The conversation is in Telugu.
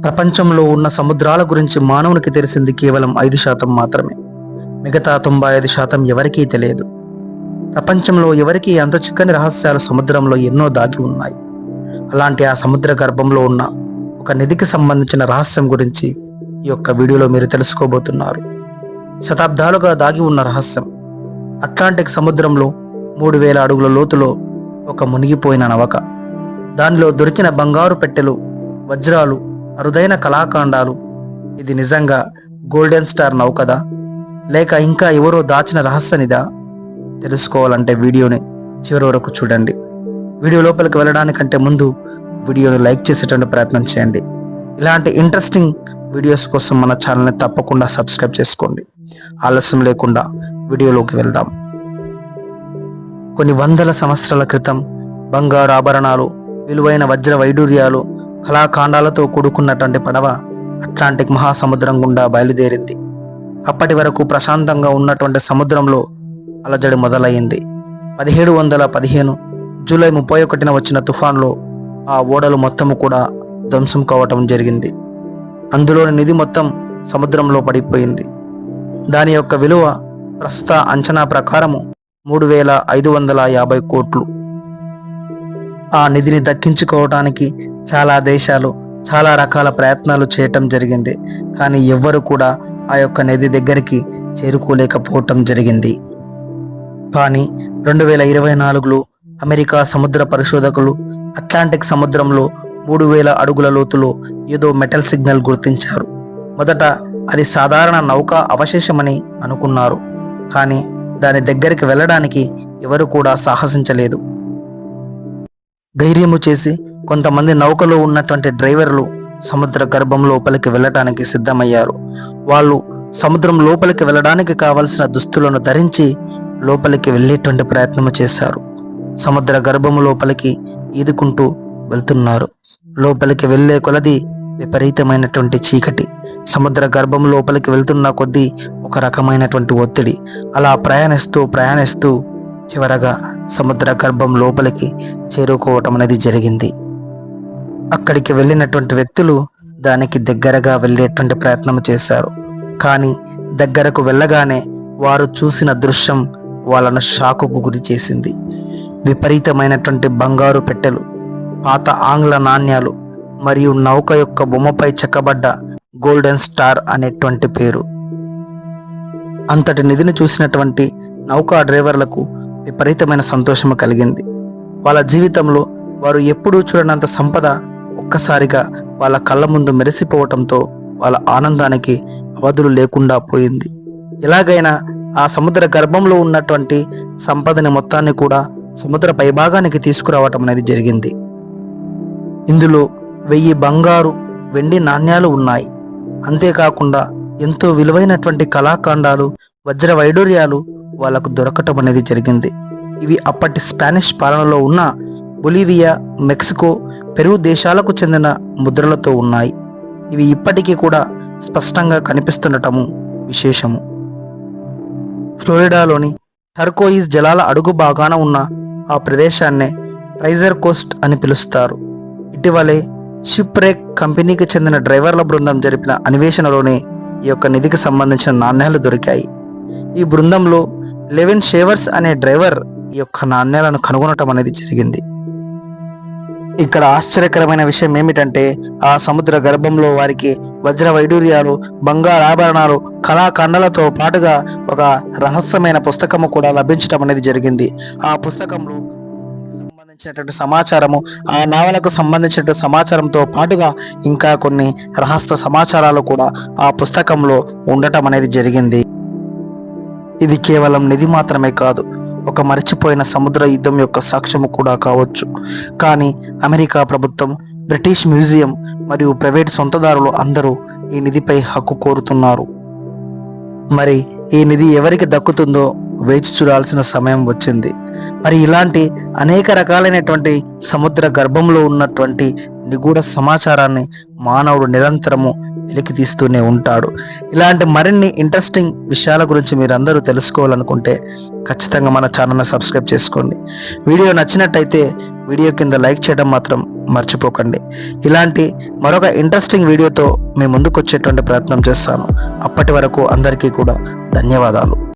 ప్రపంచంలో ఉన్న సముద్రాల గురించి మానవునికి తెలిసింది కేవలం 5% మాత్రమే. మిగతా 95% ఎవరికీ తెలియదు. ప్రపంచంలో ఎవరికీ అంత చిక్కని రహస్యాలు సముద్రంలో ఎన్నో దాగి ఉన్నాయి. అలాంటి ఆ సముద్ర గర్భంలో ఉన్న ఒక నిధికి సంబంధించిన రహస్యం గురించి ఈ యొక్క వీడియోలో మీరు తెలుసుకోబోతున్నారు. శతాబ్దాలుగా దాగి ఉన్న రహస్యం. అట్లాంటిక్ సముద్రంలో 3000 అడుగుల లోతులో ఒక మునిగిపోయిన నవక. దానిలో దొరికిన బంగారు పెట్టెలు, వజ్రాలు, అరుదైన కళాఖండాలు. ఇది నిజంగా గోల్డెన్ స్టార్ నౌకదా, లేక ఇంకా ఎవరో దాచిన రహస్యనిదా? తెలుసుకోవాలంటే వీడియోని చివరి వరకు చూడండి. వీడియో లోపలికి వెళ్ళడానికంటే ముందు వీడియోని లైక్ చేసేటువంటి ప్రయత్నం చేయండి. ఇలాంటి ఇంట్రెస్టింగ్ వీడియోస్ కోసం మన ఛానల్ని తప్పకుండా సబ్స్క్రైబ్ చేసుకోండి. ఆలస్యం లేకుండా వీడియోలోకి వెళ్దాం. కొన్ని వందల సంవత్సరాల క్రితం బంగారు ఆభరణాలు, విలువైన వజ్ర వైడూర్యాలు, కళాఖండాలతో కూడుకున్నటువంటి పడవ అట్లాంటిక్ మహాసముద్రం గుండా బయలుదేరింది. అప్పటి వరకు ప్రశాంతంగా ఉన్నటువంటి సముద్రంలో అలజడి మొదలయ్యింది. 1715 జూలై 31న వచ్చిన తుఫాన్లో ఆ ఓడలు మొత్తము కూడా ధ్వంసం కావటం జరిగింది. అందులోని నిధి మొత్తం సముద్రంలో పడిపోయింది. దాని యొక్క విలువ ప్రస్తుత అంచనా ప్రకారము 3550 కోట్లు. ఆ నిధిని దక్కించుకోవటానికి చాలా దేశాలు చాలా రకాల ప్రయత్నాలు చేయటం జరిగింది. కానీ ఎవ్వరు కూడా ఆ యొక్క నిధి దగ్గరికి చేరుకోలేకపోవటం జరిగింది. కానీ 2024లో అమెరికా సముద్ర పరిశోధకులు అట్లాంటిక్ సముద్రంలో 3000 అడుగుల లోతులో ఏదో మెటల్ సిగ్నల్ గుర్తించారు. మొదట అది సాధారణ నౌక అవశేషమని అనుకున్నారు. కానీ దాని దగ్గరికి వెళ్ళడానికి ఎవరు కూడా సాహసించలేదు. ధైర్యము చేసి కొంతమంది నౌకలో ఉన్నటువంటి డ్రైవర్లు సముద్ర గర్భం లోపలికి వెళ్ళటానికి సిద్ధమయ్యారు. వాళ్ళు సముద్రం లోపలికి వెళ్ళడానికి కావలసిన దుస్తులను ధరించి లోపలికి వెళ్ళేటువంటి ప్రయత్నము చేశారు. సముద్ర గర్భము లోపలికి ఈదుకుంటూ వెళ్తున్నారు. లోపలికి వెళ్లే కొలది విపరీతమైనటువంటి చీకటి. సముద్ర గర్భం లోపలికి వెళ్తున్న కొద్దీ ఒక రకమైనటువంటి ఒత్తిడి. అలా ప్రయాణిస్తూ చివరగా సముద్ర గర్భం లోపలికి చేరుకోవటం అనేది జరిగింది. అక్కడికి వెళ్ళినటువంటి వ్యక్తులు దానికి దగ్గరగా వెళ్ళేటువంటి ప్రయత్నం చేశారు. కానీ దగ్గరకు వెళ్ళగానే వారు చూసిన దృశ్యం వాళ్ళను షాకుకు గురి చేసింది. విపరీతమైనటువంటి బంగారు పెట్టెలు, పాత ఆంగ్ల నాణ్యాలు మరియు నౌక యొక్క బొమ్మపై చెక్కబడ్డ గోల్డెన్ స్టార్ అనేటువంటి పేరు. అంతటి నిధిని చూసినటువంటి నౌకా డ్రైవర్లకు విపరీతమైన సంతోషము కలిగింది. వాళ్ళ జీవితంలో వారు ఎప్పుడూ చూడనంత సంపద ఒక్కసారిగా వాళ్ళ కళ్ళ ముందు మెరిసిపోవటంతో వాళ్ళ ఆనందానికి అవధులు లేకుండా పోయింది. ఎలాగైనా ఆ సముద్ర గర్భంలో ఉన్నటువంటి సంపదని మొత్తాన్ని కూడా సముద్ర పైభాగానికి తీసుకురావటం అనేది జరిగింది. ఇందులో 1000 బంగారు, వెండి నాణ్యాలు ఉన్నాయి. అంతేకాకుండా ఎంతో విలువైనటువంటి కళాఖండాలు, వజ్ర వైడూర్యాలు వాళ్లకు దొరకటం అనేది జరిగింది. ఇవి అప్పటి స్పానిష్ పాలనలో ఉన్న బొలీవియా, మెక్సికో, పెరు దేశాలకు చెందిన ముద్రలతో ఉన్నాయి. ఇవి ఇప్పటికీ కూడా స్పష్టంగా కనిపిస్తుండటము విశేషము. ఫ్లోరిడాలోని టర్కోయిజ్ జలాల అడుగు భాగాన ఉన్న ఆ ప్రదేశాన్నే ట్రైజర్ కోస్ట్ అని పిలుస్తారు. ఇటీవలే షిప్ రేక్ కంపెనీకి చెందిన డ్రైవర్ల బృందం జరిపిన అన్వేషణలోనే ఈ యొక్క నిధికి సంబంధించిన నాణ్యాలు దొరికాయి. ఈ బృందంలో లెవిన్ షేవర్స్ అనే డ్రైవర్ ఈ యొక్క నాణ్యాలను కనుగొనటం అనేది జరిగింది. ఇక్కడ ఆశ్చర్యకరమైన విషయం ఏమిటంటే ఆ సముద్ర గర్భంలో వారికి వజ్ర వైడూర్యాలు, బంగారు ఆభరణాలు, కళాఖండాలతో పాటుగా ఒక రహస్యమైన పుస్తకము కూడా లభించటం అనేది జరిగింది. ఆ పుస్తకంలో సంబంధించినటువంటి సమాచారము, ఆ నావలకు సంబంధించినటువంటి సమాచారంతో పాటుగా ఇంకా కొన్ని రహస్య సమాచారాలు కూడా ఆ పుస్తకంలో ఉండటం అనేది జరిగింది. ఇది కేవలం నిధి మాత్రమే కాదు, ఒక మరిచిపోయిన సముద్ర యుద్ధం యొక్క సాక్ష్యము కూడా కావచ్చు. కానీ అమెరికా ప్రభుత్వం, బ్రిటిష్ మ్యూజియం మరియు ప్రైవేట్ సొంతదారులు అందరూ ఈ నిధిపై హక్కు కోరుతున్నారు. మరి ఈ నిధి ఎవరికి దక్కుతుందో వేచి చూడాల్సిన సమయం వచ్చింది. మరి ఇలాంటి అనేక రకాలైనటువంటి సముద్ర గర్భంలో ఉన్నటువంటి నిగూఢ సమాచారాన్ని మానవుడు నిరంతరము వెలికి తీస్తూనే ఉంటాడు. ఇలాంటి మరిన్ని ఇంట్రెస్టింగ్ విషయాల గురించి మీరందరూ తెలుసుకోవాలనుకుంటే ఖచ్చితంగా మన ఛానల్ని సబ్స్క్రైబ్ చేసుకోండి. వీడియో నచ్చినట్టయితే వీడియో కింద లైక్ చేయడం మాత్రం మర్చిపోకండి. ఇలాంటి మరొక ఇంట్రెస్టింగ్ వీడియోతో మీ ముందుకు వచ్చేటువంటి ప్రయత్నం చేస్తాను. అప్పటి వరకు అందరికీ కూడా ధన్యవాదాలు.